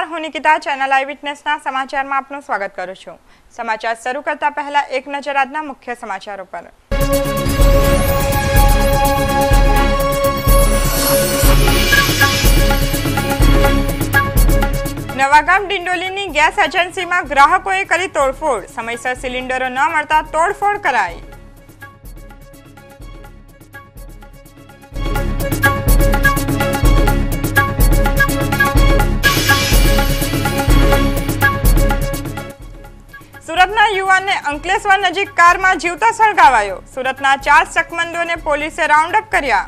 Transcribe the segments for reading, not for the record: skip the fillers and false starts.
नमस्कार, હું નિકિતા ચેનલ આઈ વિટનેસના સમાચારમાં આપનું સ્વાગત કરું છું। સમાચાર શરૂ કરતા પહેલા એક નજર આજના મુખ્ય સમાચારો પર। નવાગામ ડિંડોલીની ગેસ એજન્સીમાં ગ્રાહકોએ કરી તોડફોડ, સમયસર સિલિન્ડરો ન મળતા તોડફોડ કરાઈ। સુરતના યુવાનને અંકલેશ્વર નજીક કારમાં જીવતા સળગાવાયો। સુરતના 4 શકમંદોને પોલીસે રાઉન્ડ અપ કર્યા।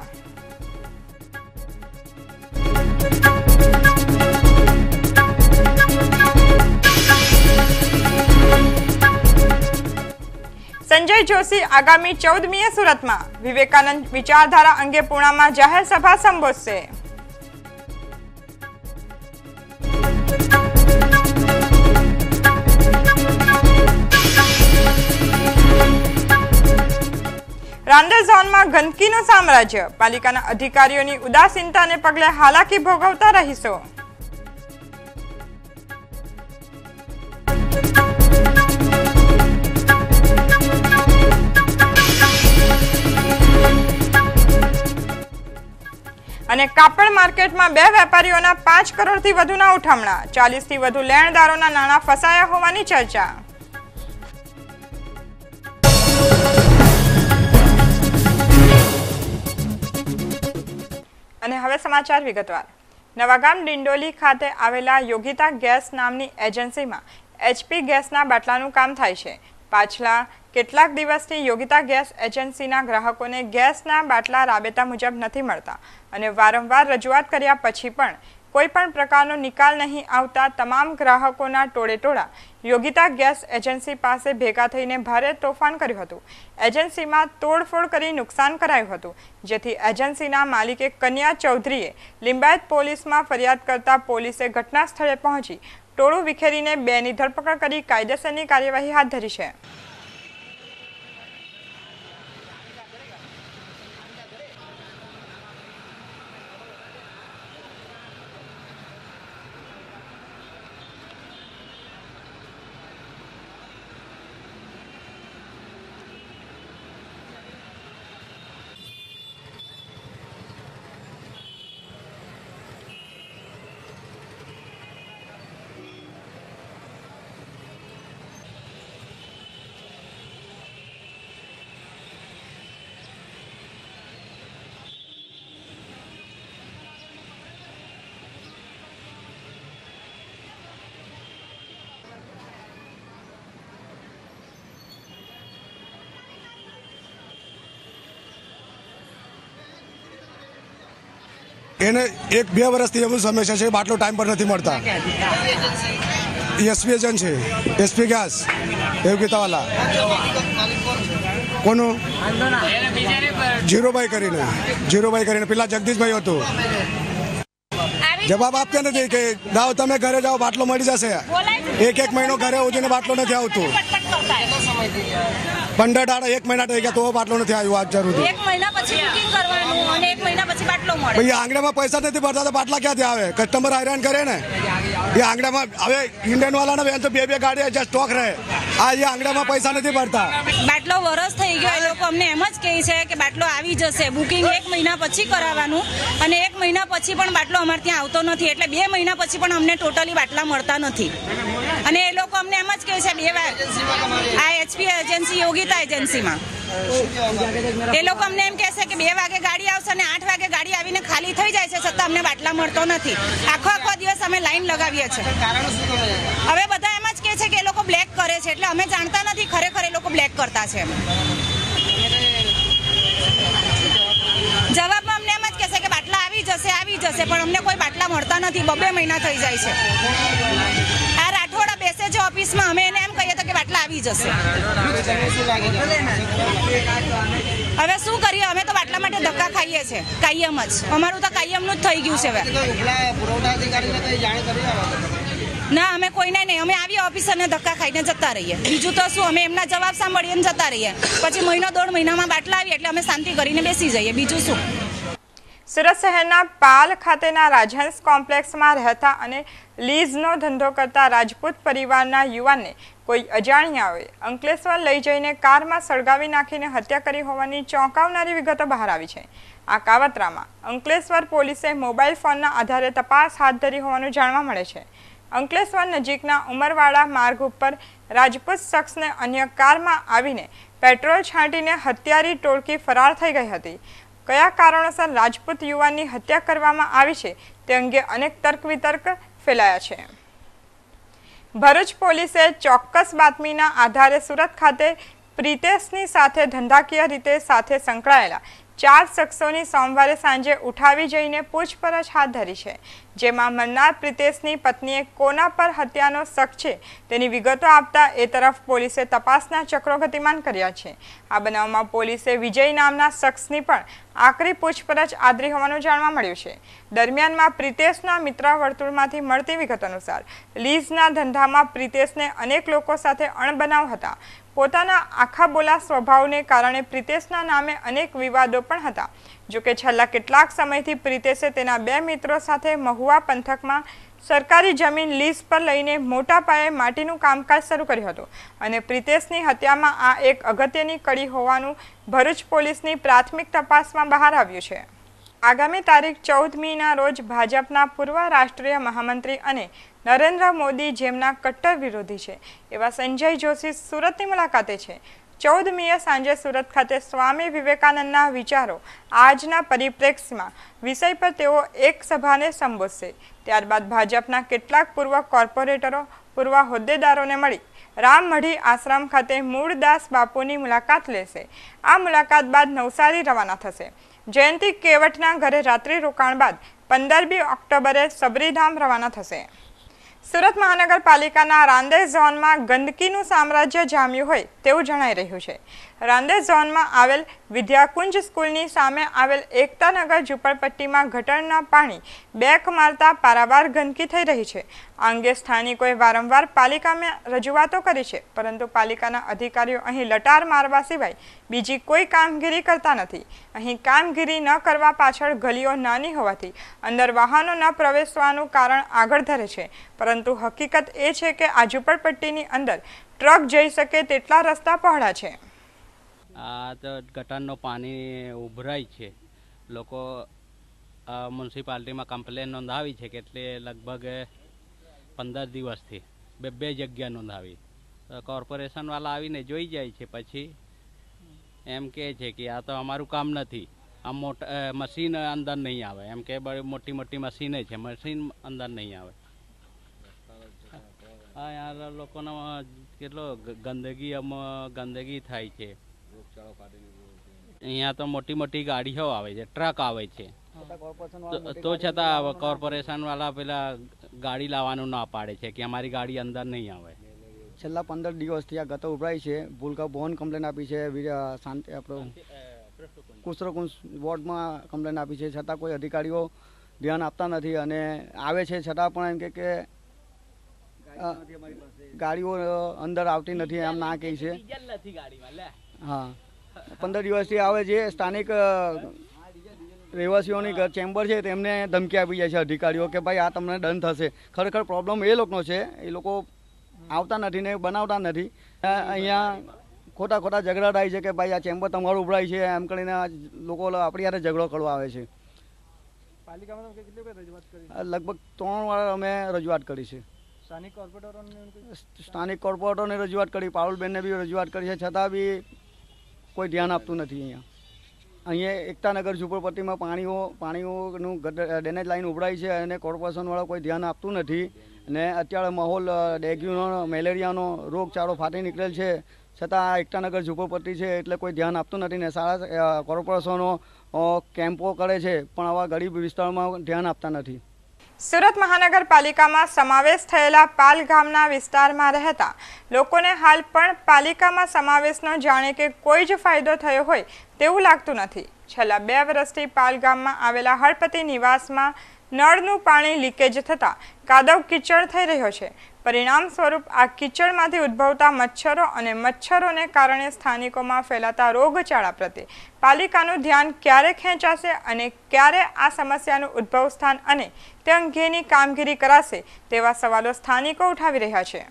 સંજય જોશી આગામી 14મીએ સુરતમાં વિવેકાનંદ વિચારધારા અંગે પૂર્ણામાં જાહેર સભા સંબોધશે। રાંદેર ઝોનમાં ગંદકીનું સામ્રાજ્ય, પાલિકાના અધિકારીઓની ઉદાસીનતાને પગલે હાલાકી ભોગવતા રહીશો। અને કાપડ માર્કેટમાં 2 વેપારીઓના 5 કરોડથી વધુના ઉઠામણા, 40થી વધુ લેણદારોના નાણાં ફસાયા હોવાની ચર્ચા। અને હવે સમાચાર વિગતવાર। નવાગામ ડિંડોલી ખાતે આવેલા યોગિતા ગેસ નામની એજન્સીમાં HP ગેસના બાટલાનું કામ થાય છે। પાછલા કેટલાક દિવસથી યોગિતા ગેસ એજન્સીના ગ્રાહકોને ગેસના બાટલા રાબેતા મુજબ નથી મળતા અને વારંવાર રજૂઆત કર્યા પછી પણ કોઈ પણ પ્રકારનો નિકાલ નહીં આવતા તમામ ગ્રાહકોના ટોળેટોળા યોગિતા ગેસ એજન્સી પાસે ભેગા થઈને ભારે તોફાન કર્યું હતું। એજન્સીમાં તોડફોડ કરી નુકસાન કરાયું હતું, જેથી એજન્સીના માલિકે કન્યા ચૌધરીએ લિંબાયત પોલીસમાં ફરિયાદ કરતા પોલીસે ઘટના સ્થળે પહોંચી ટોળું વિખેરીને 2ની ધરપકડ કરી કાયદેસરની કાર્યવાહી હાથ ધરી છે। એને 1-2 વર્ષથી એવું સમસ્યા છે, બાટલો ટાઈમ પર નથી મળતા। એસપી એજન્ટ છે, એસપી ગેસ યોગિતાવાલા કોનું જીરોભાઈ કરીને પેલા જગદીશભાઈ હતું। જવાબ આપતા નથી કે જાઓ તમે ઘરે જાઓ, બાટલો મળી જશે। 1 મહિનો ઘરે ઉજીને બાટલો નથી આવતો। 15 દાડા 1 મહિના થઈ ગયા તો બાટલો નથી આવ્યો આજ જરૂર। 1 મહિના પછી બુકિંગ કરવાનું અને 1 મહિના પછી બાટલો મળે। ભાઈ આંગણામાં પૈસા નથી ભરતા તો બાટલા ક્યાંથી આવે? કસ્ટમર હેરાન કરે ને। એ આંગણામાં હવે ઇન્ડિયન વાળાને વેન તો 2 ગાડી જે સ્ટોક રહે, આ એ આંગણામાં પૈસા નથી ભરતા। બાટલો વરસ થઈ ગયો, એ લોકો અમને એમ જ કહે છે કે બાટલો આવી જશે, બુકિંગ 1 મહિના પછી કરાવવાનું અને 1 મહિના પછી પણ બાટલો અમારે ત્યાં આવતો નથી, એટલે 2 મહિના પછી પણ અમને ટોટલી બાટલા મળતા નથી। અને એ લોકો અમને એમ જ કહે છે 2 વાર આ HP એજન્સી યોગિતા એજન્સીમાં એ લોકો અમને એમ કહેશે કે 2 વાગે ગાડી આવશે અને 8 વાગે ગાડી આવીને ખાલી થઈ જાય છે, છતાં અમને બાટલા મળતો નથી। આખો દિવસ અમે લાઈન લગાવીએ છીએ। હવે બધા એમ જ કહે છે કે એ લોકો બ્લેક કરે છે, એટલે અમે જાણતા નથી ખરેખર એ લોકો બ્લેક કરતા છે। જવાબમાં અમને એમ જ કહેશે કે બાટલા આવી જશે, પણ અમને કોઈ બાટલા મળતા નથી। 2 મહિના થઈ જાય છે। આ રાઠોડા બેસે છે ઓફિસમાં, અમે એને એમ કહીએ તો કે બાટલા આવી જશે। હવે શું કરીએ? અમે તો બાટલા માટે ધક્કા ખાઈએ છીએ, કાયમ જ। અમારું તો કાયમનું જ થઈ ગયું છે। ના, અમે કોઈને નહીં, અમે આવીએ ઓફિસરને ધક્કા ખાઈને જતા રહીએ। બીજું તો શું, અમે એમના જવાબ સાંભળીએ ને જતા રહીએ। પછી 1-1.5 મહિનામાં બાટલા આવીએ એટલે અમે શાંતિ કરીને બેસી જઈએ, બીજું શું। સુરત શહેરના પાલ ખાતેના રાજહંસ કોમ્પ્લેક્સમાં રહેતા અને લીઝનો ધંધો કરતા રાજપૂત પરિવારના યુવાનને કોઈ અજાણ્યાઓએ અંકલેશ્વર લઈ જઈને કારમાં સળગાવી નાખીને હત્યા કરી હોવાની ચોંકાવનારી વિગતો બહાર આવી છે। આ કાવતરામાં અંકલેશ્વર પોલીસે મોબાઈલ ફોનના આધારે તપાસ હાથ ધરી હોવાનું જાણવા મળે છે। અંકલેશ્વર નજીકના ઉમરવાડા માર્ગ ઉપર રાજપૂત શખ્સને અન્ય કારમાં આવીને પેટ્રોલ છાંટીને હત્યારી ટોળકી ફરાર થઈ ગઈ હતી। કયા કારણોસર રાજપૂત યુવાનની હત્યા કરવામાં આવી છે તે અંગે અનેક તર્ક વિતર્ક ફેલાયા છે। ભરૂચ પોલીસે ચોક્કસ બાતમીના આધારે સુરત ખાતે પ્રિતેશની સાથે ધંધાકીય રીતે સાથે સંકળાયેલા 4 શખ્સોની સોમવારે સાંજે ઉઠાવી જઈને પૂછપરછ હાથ ધરી છે, જેમાં મરનાર પ્રિતેશની પત્નીએ કોના પર હત્યાનો શક છે તેની વિગતો આપતા એ તરફ પોલીસે તપાસના ચક્રો ગતિમાન કર્યા છે। આ બનાવમાં પોલીસે વિજય નામના શખ્સની પણ આકરી પૂછપરછ આદરી હોવાનું જાણવા મળ્યું છે। દરમિયાનમાં પ્રિતેશના મિત્ર વર્તુળમાંથી મળતી વિગત અનુસાર લીઝના ધંધામાં પ્રિતેશને અનેક લોકો સાથે અણબનાવ હતા। પોતાના આખા બોલા સ્વભાવને કારણે પ્રિતેશના નામે અનેક વિવાદો પણ હતા। જોકે છેલ્લા કેટલાક સમયથી પ્રિતેશે તેના 2 મિત્રો સાથે મહુવા પંથકમાં સરકારી જમીન લીઝ પર લઈને મોટા પાયે માટીનું કામકાજ શરૂ કર્યું હતું અને પ્રિતેશની હત્યામાં આ એક અગત્યની કડી હોવાનું ભરૂચ પોલીસની પ્રાથમિક તપાસમાં બહાર આવ્યું છે। આગામી તારીખ 14 મીના રોજ ભાજપના પૂર્વ રાષ્ટ્રીય મહામંત્રી અને નરેન્દ્ર મોદી જેમના કટ્ટર વિરોધી છે એવા સંજય જોશી સુરતની મુલાકાતે છે। 14 મીએ સાંજે સુરત ખાતે સ્વામી વિવેકાનંદના વિચારો આજના પરિપ્રેક્ષ્યમાં વિષય પર તેઓ એક સભાને સંબોધશે। ત્યારબાદ ભાજપના કેટલાક પૂર્વ કોર્પોરેટરો પૂર્વ હોદ્દેદારોને મળી રામમઢી આશ્રમ ખાતે મૂળદાસ બાપુની મુલાકાત લેશે। આ મુલાકાત બાદ નવસારી રવાના થશે। જયંતિ કેવટના ઘરે રાત્રિ રોકાણ બાદ 15મી ઓક્ટોબરે સબરીધામ રવાના થશે। સુરત મહાનગરપાલિકાના રાંદેર ઝોનમાં ગંદકીનું સામ્રાજ્ય જામ્યું હોય તેવું જણાઈ રહ્યું છે। રાંદેર ઝોનમાં આવેલ વિદ્યાકુંજ સ્કૂલની સામે આવેલ એકતાનગર ઝૂંપડપટ્ટીમાં ગટરના પાણી બેક મારતા પારાવાર ગંદકી થઈ રહી છે। આ અંગે સ્થાનિકોએ વારંવાર પાલિકામાં રજૂઆતો કરી છે, પરંતુ પાલિકાના અધિકારીઓ અહીં લટાર મારવા સિવાય બીજી કોઈ કામગીરી કરતા નથી। અહીં કામગીરી ન કરવા પાછળ ગલીઓ નાની હોવાથી અંદર વાહનો ન પ્રવેશવાનું કારણ આગળ ધરે છે, પરંતુ હકીકત એ છે કે આ ઝૂંપડપટ્ટીની અંદર ટ્રક જઈ શકે તેટલા રસ્તા પહોળા છે। આ તો ગટરનું પાણી ઉભરાય છે। લોકો મ્યુનિસિપાલિટીમાં કમ્પ્લેન નોંધાવી છે કે એટલે લગભગ 15 દિવસથી બે જગ્યા નોંધાવી। કોર્પોરેશનવાળા આવીને જોઈ જાય છે, પછી એમ કહે છે કે આ તો અમારું કામ નથી, આ મોટા મશીન અંદર નહીં આવે, એમ કે બड़ी મોટી મોટી મશીને છે, મશીન અંદર નહીં આવે। હા યાર, લોકોનો કેટલો ગંદકી થાય છે। અહીંયા તો મોટી મોટી ગાડીઓ આવે છે, ટ્રક આવે છે, તો છતાં કોર્પોરેશન વાળા પેલા ગાડી લાવવાનું ના પાડે છે કે અમારી ગાડી અંદર નહીં આવે। છેલ્લા 15 દિવસથી આ ગટર ઉભરાય છે। ભૂલકા ભવન કમ્પ્લેન આપી છે, શાંતિ આપણો કુસરોકુંજ વોર્ડમાં કમ્પ્લેન આપી છે, છતાં કોઈ અધિકારીઓ ધ્યાન આપતા નથી અને આવે છે છતાં પણ એમ કે ગાડીઓ અંદર આવતી નથી એમ ના કહે છે। હા, 15 દિવસથી આવે છે। સ્થાનિક રહેવાસીઓની ચેમ્બર છે તેમને ધમકી આપી જાય છે અધિકારીઓ કે ભાઈ આ તમને દંડ થશે। ખરેખર પ્રોબ્લેમ એ લોકોનો છે, એ લોકો આવતા નથી ને બનાવતા નથી। અહીંયા ખોટા ઝઘડા થાય છે કે ભાઈ આ ચેમ્બર તમારું ઉભરાય છે એમ કરીને લોકો આપણી હારે ઝઘડો કરવા આવે છે। પાલિકામાં કેટલી વખત રજૂઆત કરી? લગભગ 3 વાર અમે રજૂઆત કરી છે। સ્થાનિક કોર્પોરેટરને રજૂઆત કરી, પારુલબેનને બી રજૂઆત કરી છે, છતાં બી કોઈ ધ્યાન આપતું નથી। અહીંયા એકતાનગર ઝૂંપડપટ્ટીમાં પાણીઓનું ડ્રેનેજ લાઈન ઉભરાય છે અને કોર્પોરેશનવાળા કોઈ ધ્યાન આપતું નથી અને અત્યારે માહોલ ડેન્ગ્યુનો મેલેરિયાનો રોગચાળો ફાટી નીકળેલ છે, છતાં આ એકતાનગર ઝૂંપડપટ્ટી છે એટલે કોઈ ધ્યાન આપતું નથી ને સારા કોર્પોરેશનો કેમ્પો કરે છે પણ આવા ગરીબ વિસ્તારમાં ધ્યાન આપતા નથી। સુરત મહાનગરપાલિકામાં સમાવેશ થયેલા પાલ ગામના વિસ્તારમાં રહેતા લોકોને હાલ પણ પાલિકામાં સમાવેશનો જાણે કે કોઈ જ ફાયદો થયો હોય તેવું લાગતું નથી। છેલ્લા 2 વર્ષથી પાલ ગામમાં આવેલા હળપતિ નિવાસમાં નળનું પાણી લીકેજ થતાં કાદવ કીચડ થઈ રહ્યો છે। પરિણામ સ્વરૂપ આ કીચડમાંથી ઉદ્ભવતા મચ્છરો અને મચ્છરોને કારણે સ્થાનિકોમાં ફેલાતા રોગચાળા પ્રત્યે પાલિકાનું ધ્યાન ક્યારે ખેંચાશે અને ક્યારે આ સમસ્યાનું ઉદ્ભવ સ્થાન અને તે અંગેની કામગીરી કરાશે તેવા સવાલો સ્થાનિકો ઉઠાવી રહ્યા છે।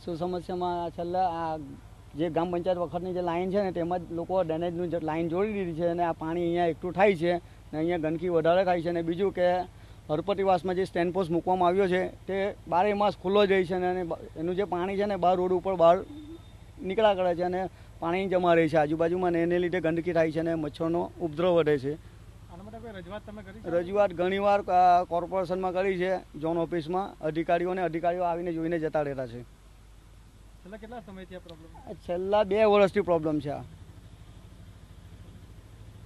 શું સમસ્યામાં છેલ્લા આ જે ગ્રામ પંચાયત વખતની જે લાઈન છે ને તેમાં જ લોકો ડ્રેનેજનું લાઈન જોડી દીધી છે અને આ પાણી અહીંયા એકઠું થાય છે ને અહીંયા ગંદકી વધારે થાય છે અને બીજું કે હરપતિવાસમાં જે સ્ટેન્ડ પોસ્ટ મૂકવામાં આવ્યો છે તે 12 માસ ખુલ્લો જ રહે છે અને એનું જે પાણી છે ને બહાર રોડ ઉપર બહાર નીકળ્યા કરે છે અને પાણી જમા રહે છે આજુબાજુમાં ને એને લીધે ગંદકી થાય છે અને મચ્છરનો ઉપદ્રવ વધે છે। રજૂઆત ઘણીવાર કોર્પોરેશનમાં કરી છે, ઝોન ઓફિસમાં અધિકારીઓ આવીને જોઈને જતા રહેતા છે। કેટલા સમયથી આ પ્રોબ્લેમ? છેલ્લા 2 વર્ષથી પ્રોબ્લેમ છે।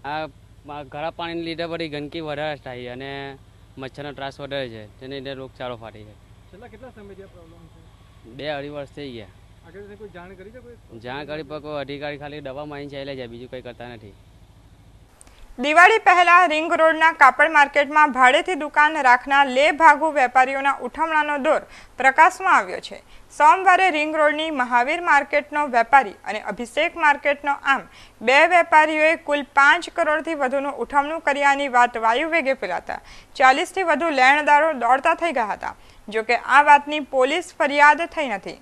આ ખરાબ પાણીને લીધે બધી ગંદકી વધારે થાય અને મચ્છરનો ત્રાસ વધે છે, તેને લીધે રોગચાળો ફાટી છે। છેલ્લા કેટલા સમયથી આ પ્રોબ્લેમ છે? 2-2.5 વર્ષ થઈ ગયા। આગળ કોઈ જાણ કરી છે? કોઈ જાણ કરી પર કોઈ અધિકારી ખાલી દવા માંગીને ચાલ્યા જાય, બીજું કંઈ કરતા નથી। દિવાળી પહેલા રિંગ રોડના કાપડ માર્કેટમાં ભાડેથી દુકાન રાખનાર લે ભાગુ વેપારીઓના ઉઠમણાનો દોર પ્રકાશમાં આવ્યો છે। સોમવારે રિંગ રોડની મહાવીર માર્કેટનો વેપારી અને અભિષેક માર્કેટનો આમ 2 વેપારીઓએ કુલ 5 કરોડથી વધુનું ઉઠમણું કર્યાની વાત વાયુ વેગે ફેલાતા 40થી વધુ લેણદારો દોડતા થઈ ગયા હતા। જોકે આ વાતની પોલીસ ફરિયાદ થઈ નથી।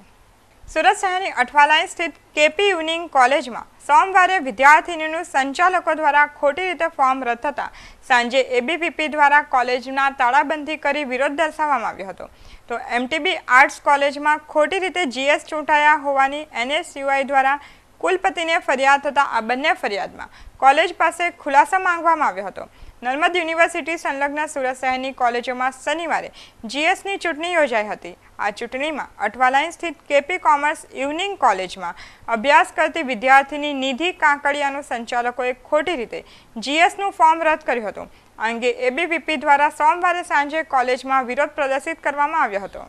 સુરત શહેરની અઠવાલાઇન સ્થિત કેપી યુનિંગ કોલેજમાં સોમવારે વિદ્યાર્થીનીનું સંચાલકો દ્વારા ખોટી રીતે ફોર્મ રદ થતાં સાંજે એબીવીપી દ્વારા કોલેજના તાળાબંધી કરી વિરોધ દર્શાવવામાં આવ્યો હતો। તો એમટીબી આર્ટ્સ કોલેજમાં ખોટી રીતે જીએસ ચૂંટાયા હોવાની એનએસયુઆઈ દ્વારા કુલપતિને ફરિયાદ થતાં આ બંને ફરિયાદમાં કોલેજ પાસે ખુલાસો માંગવામાં આવ્યો હતો। નર્મદ યુનિવર્સિટી સંલગ્ન સુરત શહેરની કોલેજોમાં શનિવારે જીએસની ચૂંટણી યોજાઈ હતી। આ ચૂંટણીમાં અઠવાલાઇન સ્થિત કેપી કોમર્સ ઇવનિંગ કોલેજમાં અભ્યાસ કરતી વિદ્યાર્થીની નિધિ કાંકડિયાનું સંચાલકોએ ખોટી રીતે જીએસનું ફોર્મ રદ કર્યું હતું। આ અંગે એબીવીપી દ્વારા સોમવારે સાંજે કોલેજમાં વિરોધ પ્રદર્શિત કરવામાં આવ્યો હતો।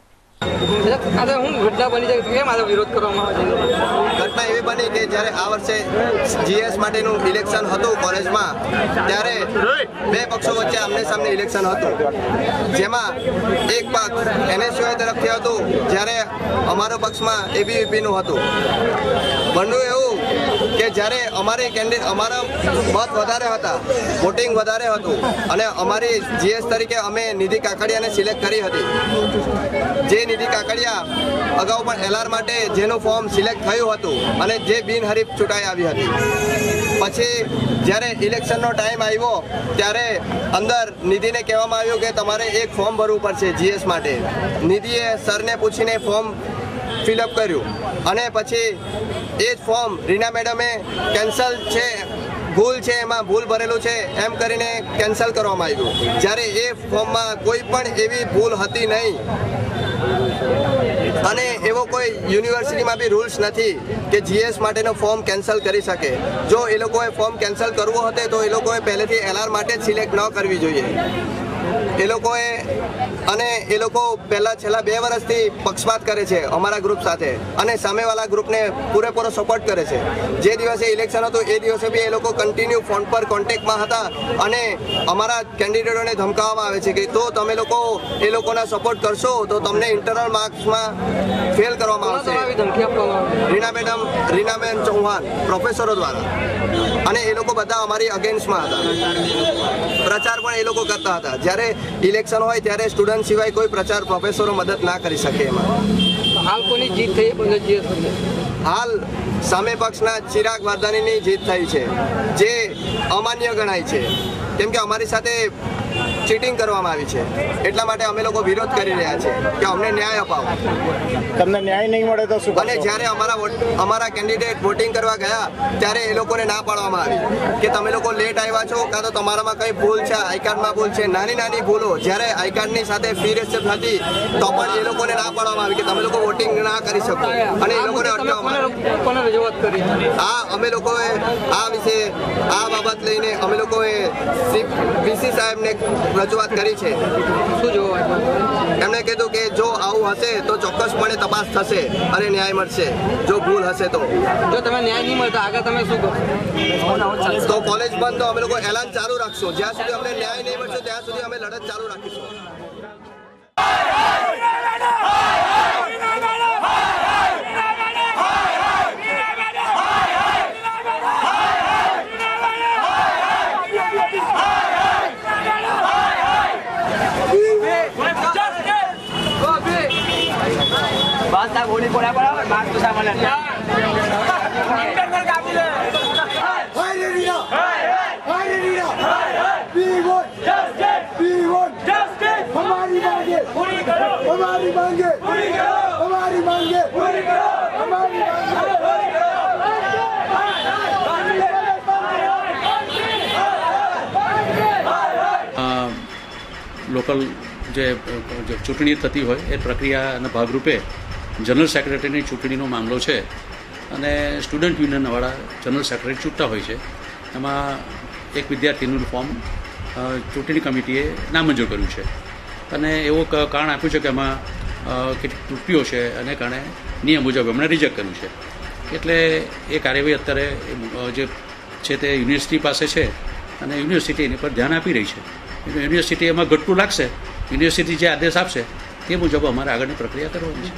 ઘટના એવી બની કે જ્યારે આ વર્ષે જીએસ માટેનું ઇલેક્શન હતું કોલેજમાં, ત્યારે 2 પક્ષો વચ્ચે આમને સામને ઇલેક્શન હતું, જેમાં એક પક્ષ એનએસયુઆઈ તરફથી હતું જ્યારે અમારો પક્ષમાં એબીવીપીનું હતું। બન્યું એવું કે જ્યારે અમારા મત વધારે હતા, વોટિંગ વધારે હતું અને અમારી જીએસ તરીકે અમે નિધિ કાકડિયાને સિલેક્ટ કરી હતી। જે નિધિ કાકડિયા અગાઉ પણ એલઆર માટે જેનું ફોર્મ સિલેક્ટ થયું હતું અને જે બિનહરીફ ચૂંટાઈ આવી હતી, પછી જ્યારે ઇલેક્શનનો ટાઈમ આવ્યો ત્યારે અંદર નિધિને કહેવામાં આવ્યું કે તમારે એક ફોર્મ ભરવું પડશે જીએસ માટે। નિધિએ સરને પૂછીને ફોર્મ ફિલઅપ કર્યું અને પછી એ જ ફોર્મ રીના મેડમે કેન્સલ છે, ભૂલ છે, એમાં ભૂલ ભરેલું છે એમ કરીને કેન્સલ કરવામાં આવ્યું, જ્યારે એ ફોર્મમાં કોઈ પણ એવી ભૂલ હતી નહીં। અને એવો કોઈ યુનિવર્સિટીમાં બી રૂલ્સ નથી કે જીએસ માટેનો ફોર્મ કેન્સલ કરી શકે। જો એ લોકોએ ફોર્મ કેન્સલ કરવો હતો તો એ લોકોએ પહેલેથી એલઆર માટે જ સિલેક્ટ ન કરવી જોઈએ। એ લોકોએ અને એ લોકો છેલ્લા 2 વર્ષથી પક્ષપાત કરે છે અમારા ગ્રુપ સાથે અને સામેવાળા ગ્રુપને પૂરેપૂરો સપોર્ટ કરે છે. જે દિવસે ઇલેક્શન હતું એ દિવસે બી એ લોકો કન્ટિન્યુ ફોન પર કોન્ટેક્ટમાં હતા અને અમારા કેન્ડિડેટોને ધમકાવવામાં આવે છે કે તો તમે લોકો એ લોકોના સપોર્ટ કરશો તો તમને ઇન્ટરનલ માર્ક્સમાં ફેલ કરવામાં આવશે. રીનાબેન ચૌહાણ પ્રોફેસરો દ્વારા, અને એ લોકો બધા અમારી અગેન્સ્ટમાં હતા. પ્રચાર પણ એ લોકો કરતા હતા. જ્યારે ઇલેક્શન હોય ત્યારે સ્ટુડન્ટ સિવાય કોઈ પ્રચાર પ્રોફેસરો મદદ ના કરી શકે. એમાં હાલ કોની જીત થઈ? હાલ સામે પક્ષના ચિરાગ વાધાણીની જીત થઈ છે, જે અમાન્ય ગણાય છે કેમ કે અમારી સાથે ચીટિંગ કરવામાં આવી છે. એટલા માટે અમે લોકો વિરોધ કરી રહ્યા છે કે અમને ન્યાય અપાવો. તમને ન્યાય નહીં મળે તો શું? અને જ્યારે અમારા કેન્ડિડેટ વોટિંગ કરવા ગયા ત્યારે એ લોકોને ના પાડવામાં આવી કે તમે લોકો લેટ આવ્યા છો, કાં તો તમારામાં કંઈ ભૂલ છે, આઈ કાર્ડમાં ભૂલ છે. નાની ભૂલો જ્યારે આઈ કાર્ડની સાથે ફી રેસિપ્ટ હતી તો પણ એ લોકોને ના પાડવામાં આવી કે તમે લોકો વોટિંગ ના કરી શકો અને એ લોકોને અટકાવવામાં આવી. અમે લોકોએ આ વિશે આ બાબત લઈને અમે લોકોએ વીસી સાહેબને રજૂઆત કરી છે. એમણે કીધું કે જો આવું હશે તો ચોક્કસપણે તપાસ થશે અને ન્યાય મળશે. જો ભૂલ હશે તો જો તમે ન્યાય નહીં મળતા આગળ તમે શું કરો? તો કોલેજ બંધ તો અમે લોકો એલાન ચાલુ રાખશું. જ્યાં સુધી અમને ન્યાય નહીં મળશે ત્યાં સુધી અમે લડત ચાલુ રાખીશું. ગોળી પડ્યા બરાબર બાદ તો સામે લોકલ જે ચૂંટણી થતી હોય એ પ્રક્રિયાના ભાગરૂપે જનરલ સેક્રેટરીની ચૂંટણીનો મામલો છે અને સ્ટુડન્ટ યુનિયનવાળા જનરલ સેક્રેટરી ચૂંટતા હોય છે. એમાં એક વિદ્યાર્થીનું ફોર્મ ચૂંટણી કમિટીએ નામંજૂર કર્યું છે અને એવું કારણ આપ્યું છે કે એમાં કેટલીક ત્રુટીઓ છે અને કારણે નિયમ મુજબ એમણે રિજેક્ટ કર્યું છે. એટલે એ કાર્યવાહી અત્યારે જે છે તે યુનિવર્સિટી પાસે છે અને યુનિવર્સિટી એની પર ધ્યાન આપી રહી છે. યુનિવર્સિટી એમાં ઘટતું લાગશે, યુનિવર્સિટી જે આદેશ આપશે તે મુજબ અમારે આગળની પ્રક્રિયા કરવાની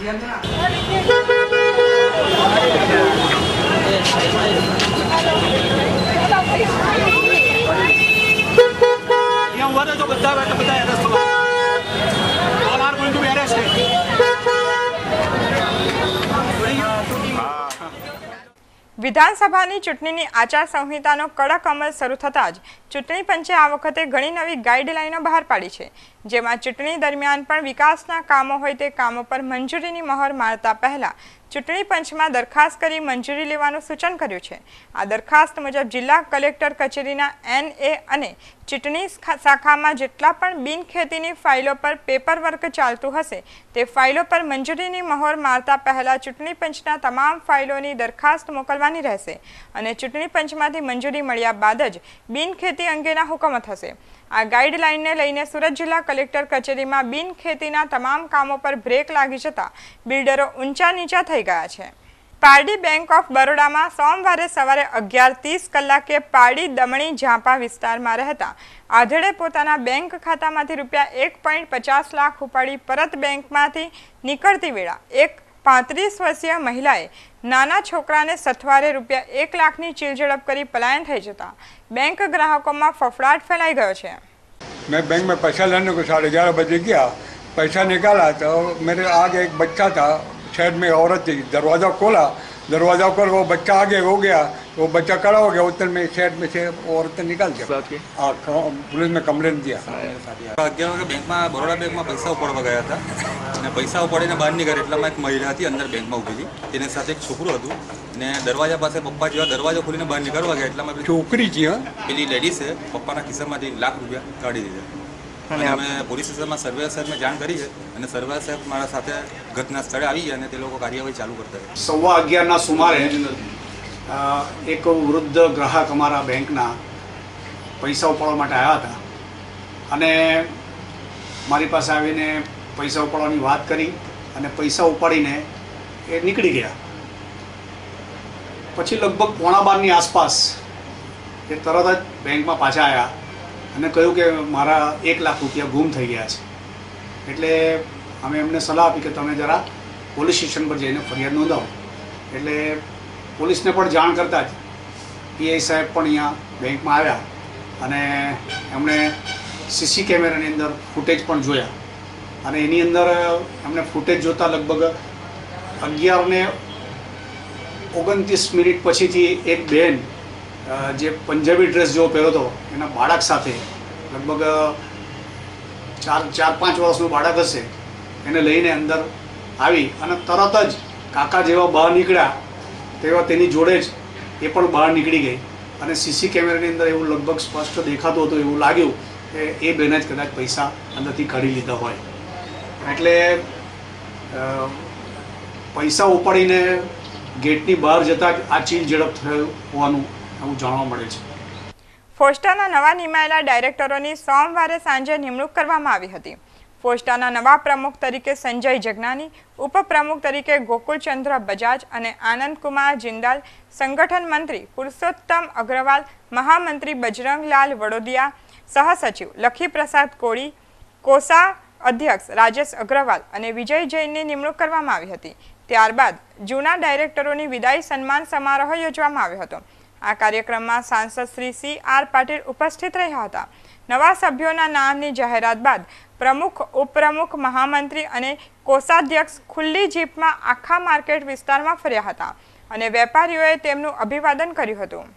વિધાનસભાની ચૂંટણીની આચારસંહિતાનો કડક અમલ શરૂ થતાં જ ચૂંટણી પંચે આ વખતે ઘણી નવી ગાઈડલાઈનો બહાર પાડી છે, જેમાં ચૂંટણી દરમિયાન પણ વિકાસના કામો હોય તે કામો પર મંજૂરીની મહોર મારતા પહેલા ચૂંટણી પંચમાં દરખાસ્ત કરી મંજૂરી લેવાનું સૂચન કર્યું છે. આ દરખાસ્ત મુજબ જિલ્લા કલેક્ટર કચેરીના NA અને ચૂંટણી શાખામાં જેટલા પણ બિનખેતીની ફાઇલો પર પેપર વર્ક ચાલતું હશે તે ફાઇલો પર મંજૂરીની મહોર મારતા પહેલા ચૂંટણી પંચના તમામ ફાઇલોની દરખાસ્ત મોકલવાની રહેશે અને ચૂંટણી પંચમાંથી મંજૂરી મળ્યા બાદ જ બિનખેતી અંગેના હુકમો થશે. આ ગાઈડલાઇનને લઈને સુરત જિલ્લા કલેક્ટર કચેરીમાં બિનખેતીના તમામ કામો પર બ્રેક લાગી જતા બિલ્ડરો ઊંચા નીચા થઈ ગયા છે. પારડી બેંક ઓફ બરોડામાં સોમવારે સવારે 11:30 કલાકે પારડી દમણી ઝાંપા વિસ્તારમાં રહેતા આધેડે પોતાના બેંક ખાતામાંથી ₹1.50 લાખ ઉપાડી પરત બેંકમાંથી નીકળતી વેળા એક 35 વર્ષીય મહિલાએ નાના છોકરાને સથવારે ₹1 લાખની ચીલઝડપ કરી પલાયન થઈ જતા बैंक ग्राहकों में फफड़ाट फैलाई गयो है. मैं बैंक में पैसा लेने को 11:30 बजे गया, पैसा निकाला तो मेरे आगे एक बच्चा था, साइड में औरत थी, दरवाज़ा खोला, दरवाज़ा खोल वो बच्चा आगे हो गया, वो बच्चा खड़ा हो गया, उतर में साइड में से औरत निकाल दिया. पुलिस में कंप्लेन दिया. 11 वागे बैंक में बरोड़ा बैंक में पैसा उपाड़वा गया था અને પૈસા ઉપાડીને બહાર નીકળ્યા એટલામાં એક મહિલા હતી અંદર બેંકમાં ઊભી હતી, તેની સાથે એક છોકરો હતું ને દરવાજા પાસે પપ્પા જેવા દરવાજો ખોલીને બહાર નીકળવા ગયા એટલામાં છોકરી છે પેલી લેડીઝે પપ્પાના ખિસ્સામાંથી ₹1 લાખ કાઢી દીધા અને અમે પોલીસ સ્ટેશનમાં સર્વેયર સાહેબને જાણ કરી છે અને સર્વેયર સાહેબ મારા સાથે ઘટના સ્થળે આવી ગયા અને તે લોકો કાર્યવાહી ચાલુ કરતા હતા. 11:15 સુમારે એક વૃદ્ધ ગ્રાહક અમારા બેંકના પૈસા ઉપાડવા માટે આવ્યા હતા અને મારી પાસે આવીને પૈસા ઉપાડવાની વાત કરી અને પૈસા ઉપાડીને એ નીકળી ગયા. પછી લગભગ 11:15ની આસપાસ એ તરત જ બેંકમાં પાછા આવ્યા અને કહ્યું કે મારા 1 લાખ રૂપિયા ગુમ થઈ ગયા છે. એટલે અમે એમને સલાહ આપી કે તમે જરા પોલીસ સ્ટેશન પર જઈને ફરિયાદ નોંધાવો. એટલે પોલીસને પણ જાણ કરતાં જ પીઆઈ સાહેબ પણ અહીંયા બેંકમાં આવ્યા અને એમણે સીસી કેમેરાની અંદર ફૂટેજ પણ જોયા અને એની અંદર એમને ફૂટેજ જોતાં લગભગ 11:29 પછીથી એક બેન જે પંજાબી ડ્રેસ જેવો પહેર્યો હતો એના બાળક સાથે લગભગ 4-5 વર્ષનું બાળક હશે એને લઈને અંદર આવી અને તરત જ કાકા જેવા બહાર નીકળ્યા તેવા તેની જોડે જ એ પણ બહાર નીકળી ગઈ અને સીસી કેમેરાની અંદર એવું લગભગ સ્પષ્ટ દેખાતું હતું. એવું લાગ્યું કે એ બેને જ કદાચ પૈસા અંદરથી કાઢી લીધા હોય. એટલે પૈસા ઉપાડીને ગેટની બહાર જતાં જ આ ચીલ ઝડપ થયું હોવાનું એવું જાણવા મળે છે. ફોસ્ટાના નવા નિમાયેલા ડાયરેક્ટરોની સોમવારે સાંજે નિમણૂક કરવામાં આવી હતી. ફોસ્ટાના નવા પ્રમુખ તરીકે સંજય જગનાની, ઉપપ્રમુખ તરીકે ગોકુલચંદ્ર બજાજ અને આનંદકુમાર જિંદાલ, સંગઠન મંત્રી પુરુષોત્તમ અગ્રવાલ, મહામંત્રી બજરંગલાલ વડોદિયા, સહસચિવ લખીપ્રસાદ કોળી, કોસા અધ્યક્ષ રાજેશ અગ્રવાલ અને વિજય જૈનની નિમણૂક કરવામાં આવી હતી. ત્યારબાદ જૂના ડાયરેક્ટરોની વિદાય સન્માન સમારોહ યોજવામાં આવ્યો હતો. આ કાર્યક્રમમાં સાંસદ શ્રી CR પાટીલ ઉપસ્થિત રહ્યા હતા. નવા સભ્યોના નામની જાહેરાત બાદ પ્રમુખ, ઉપપ્રમુખ, મહામંત્રી અને કોષાધ્યક્ષ ખુલ્લી જીપમાં આખા માર્કેટ વિસ્તારમાં ફર્યા હતા અને વેપારીઓએ તેમનું અભિવાદન કર્યું હતું.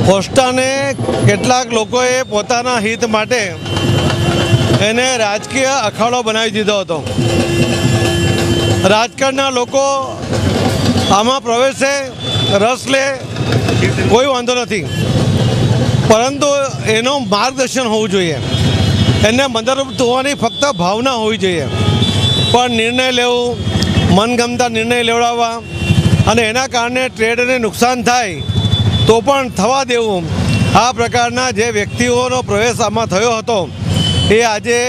ફોસ્ટાને કેટલાક લોકોએ પોતાના હિત માટે એને રાજકીય અખાડો બનાવી દીધો હતો. રાજકારણના લોકો આમાં પ્રવેશે, રસ લે, કોઈ વાંધો નથી, પરંતુ એનું માર્ગદર્શન હોવું જોઈએ, એને મદદરૂપ થવાની ફક્ત ભાવના હોવી જોઈએ. પણ નિર્ણય લેવું, મનગમતા નિર્ણય લેવડાવવા અને એના કારણે ટ્રેડને નુકસાન થાય તો પણ થવા દેવું, આ પ્રકારના જે વ્યક્તિઓનો પ્રવેશ આમાં થયો હતો એ આજે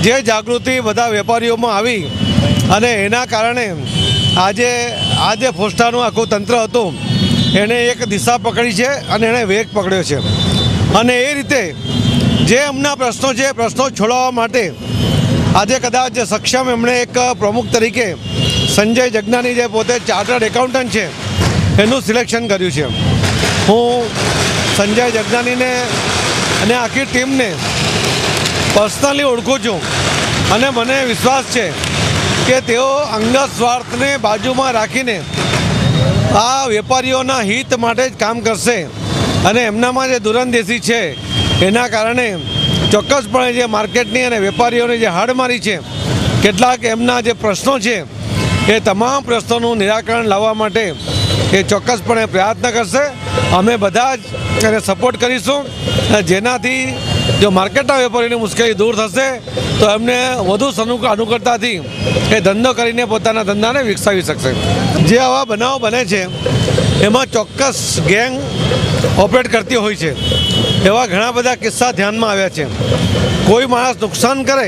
જે જાગૃતિ બધા વેપારીઓમાં આવી અને એના કારણે આજે ફોસ્ટાનું આખું તંત્ર હતું એણે એક દિશા પકડી છે અને એણે વેગ પકડ્યો છે. અને એ રીતે જે એમના પ્રશ્નો છે, પ્રશ્નો છોડાવવા માટે આજે કદાચ સક્ષમ એમણે એક પ્રમુખ તરીકે સંજય જગનાની જે પોતે ચાર્ટર્ડ એકાઉન્ટન્ટ છે એનું સિલેક્શન કર્યું છે. હું સંજય જગનાનીને અને આખી ટીમને પર્સનલી ઓળખું છું અને મને વિશ્વાસ છે કે તેઓ અંગત સ્વાર્થને બાજુમાં રાખીને આ વેપારીઓના હિત માટે જ કામ કરશે અને એમનામાં જે દૂરંદેશી છે એના કારણે ચોક્કસપણે જે માર્કેટની અને વેપારીઓની જે હાડમારી છે, કેટલાક એમના જે પ્રશ્નો છે એ તમામ પ્રશ્નોનું નિરાકરણ લાવવા માટે એ ચોક્કસપણે પ્રયત્ન કરશે. અમે બધા જ એને સપોર્ટ કરીશું, જેનાથી જો માર્કેટના વેપારીની મુશ્કેલી દૂર થશે તો એમને વધુ અનુકૂળતાથી એ ધંધો કરીને પોતાના ધંધાને વિકસાવી શકશે. જે આવા બનાવો બને છે એમાં ચોક્કસ ગેંગ ઓપરેટ કરતી હોય છે. એવા ઘણા બધા કિસ્સા ધ્યાનમાં આવ્યા છે. કોઈ માણસ નુકસાન કરે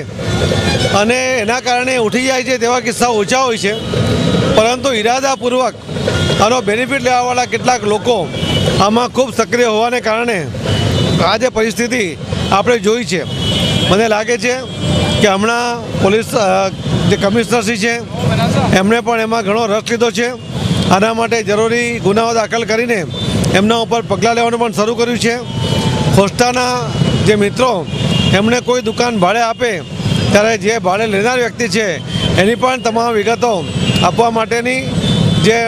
અને એના કારણે ઉઠી જાય છે તેવા કિસ્સા ઓછા હોય છે, પરંતુ ઇરાદાપૂર્વક આનો બેનિફિટ લેવાવાળા કેટલાક લોકો આમાં ખૂબ સક્રિય હોવાને કારણે આ જે પરિસ્થિતિ આપણે જોઈ છે, મને લાગે છે કે હમણાં પોલીસ જે કમિશનરશ્રી છે એમણે પણ એમાં ઘણો રસ લીધો છે. આના માટે જરૂરી ગુનાઓ દાખલ કરીને એમના ઉપર પગલાં લેવાનું પણ શરૂ કર્યું છે। ખોસ્તાના જે મિત્રો એમણે કોઈ દુકાન ભાડે આપે ત્યારે જે ભાડે લેનાર વ્યક્તિ છે એની પણ તમામ વિગતો આપવા માટેની જે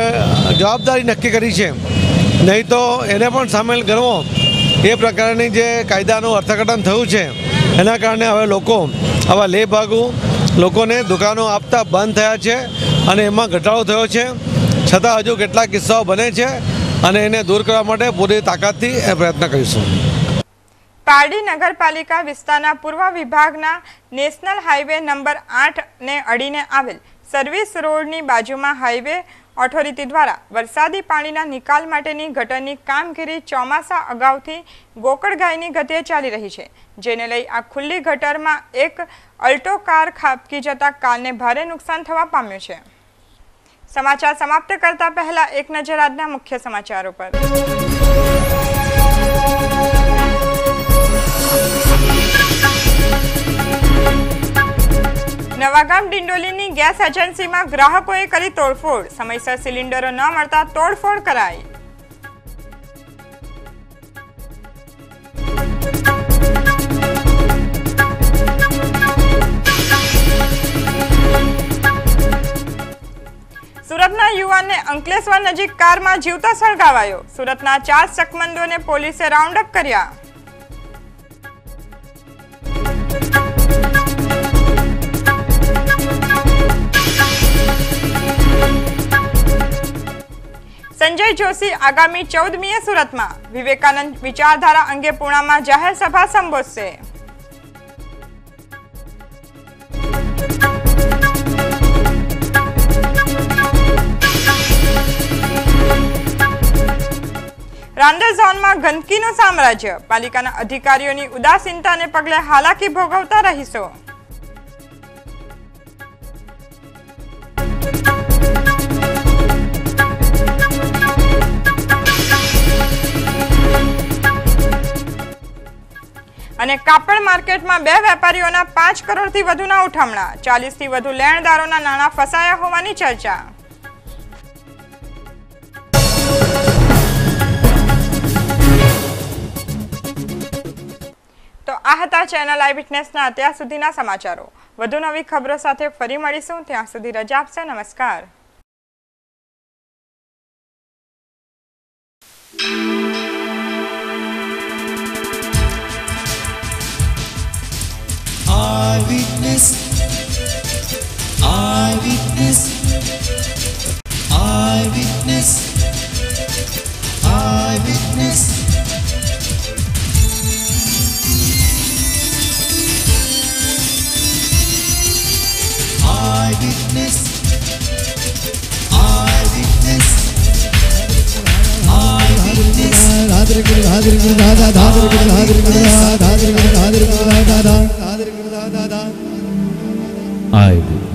જવાબદારી નક્કી કરી છે, નહીં તો એને પણ સામેલ કરવો એ પ્રકારની જે કાયદાનું અર્થઘટન થયું છે એના કારણે હવે લોકો આવા લેભાગુ લોકોને દુકાનો આપતા બંધ થયા છે અને એમાં ઘટાડો થયો છે। છતાં હજુ કેટલાક કિસ્સાઓ બને છે અને એને દૂર કરવા માટે પૂરી તાકાતથી એ પ્રયત્ન કરીશું। પારડી નગરપાલિકા વિસ્તારના પૂર્વ વિભાગના નેશનલ હાઈવે નંબર 8 ને અડીને આવેલ સર્વિસ રોડની બાજુમાં હાઈવે ઓથોરિટી દ્વારા વરસાદી પાણીના નિકાલ માટેની ગટરની કામગીરી ચોમાસા અગાઉથી ગોકળગાયની ગતિએ ચાલી રહી છે, જેને લઈ આ ખુલ્લી ગટરમાં એક અલ્ટો કાર ખાબકી જતા કારને ભારે નુકસાન થવા પામ્યું છે। સમાચાર સમાપ્ત કરતા પહેલા એક નજર આજના મુખ્ય સમાચારો પર। નવાગામ ડિંડોલીની ગેસ એજન્સીમાં ગ્રાહકોએ કરી તોડફોડ, સમયસર સિલિન્ડરો ન મળતા તોડફોડ કરાઈ। સુરતના યુવાનને અંકલેશ્વર નજીક કારમાં જીવતો સળગાવાયો, સુરતના 4 શકમંદોને પોલીસે રાઉન્ડ અપ કર્યા। સંજય જોશી આગામી 14મીએ સુરતમાં વિવેકાનંદ વિચારધારા અંગે પૂર્ણામાં જાહેર સભા સંબોધશે। રાંદેર ઝોનમાં ગંદકીનું સામ્રાજ્ય, પાલિકાના અધિકારીઓની ઉદાસીનતાને પગલે હાલાકી ભોગવતા રહીશો। અને કાપડ માર્કેટમાં 2 વેપારીઓના 5 કરોડથી વધુના ઉઠામણા, 40થી વધુ લેણદારોના નાણાં ફસાયા હોવાની ચર્ચા। તો આ હતા ચેનલ આઈ વિટનેસના અત્યાર સુધીના સમાચારો। વધુ નવી ખબરો સાથે ફરી મળીશું, ત્યાં સુધી રજા આપશો। નમસ્કાર। Eyewitness, eyewitness, eyewitness, eyewitness. Eyewitness, eyewitness, eyewitness. Eyewitness.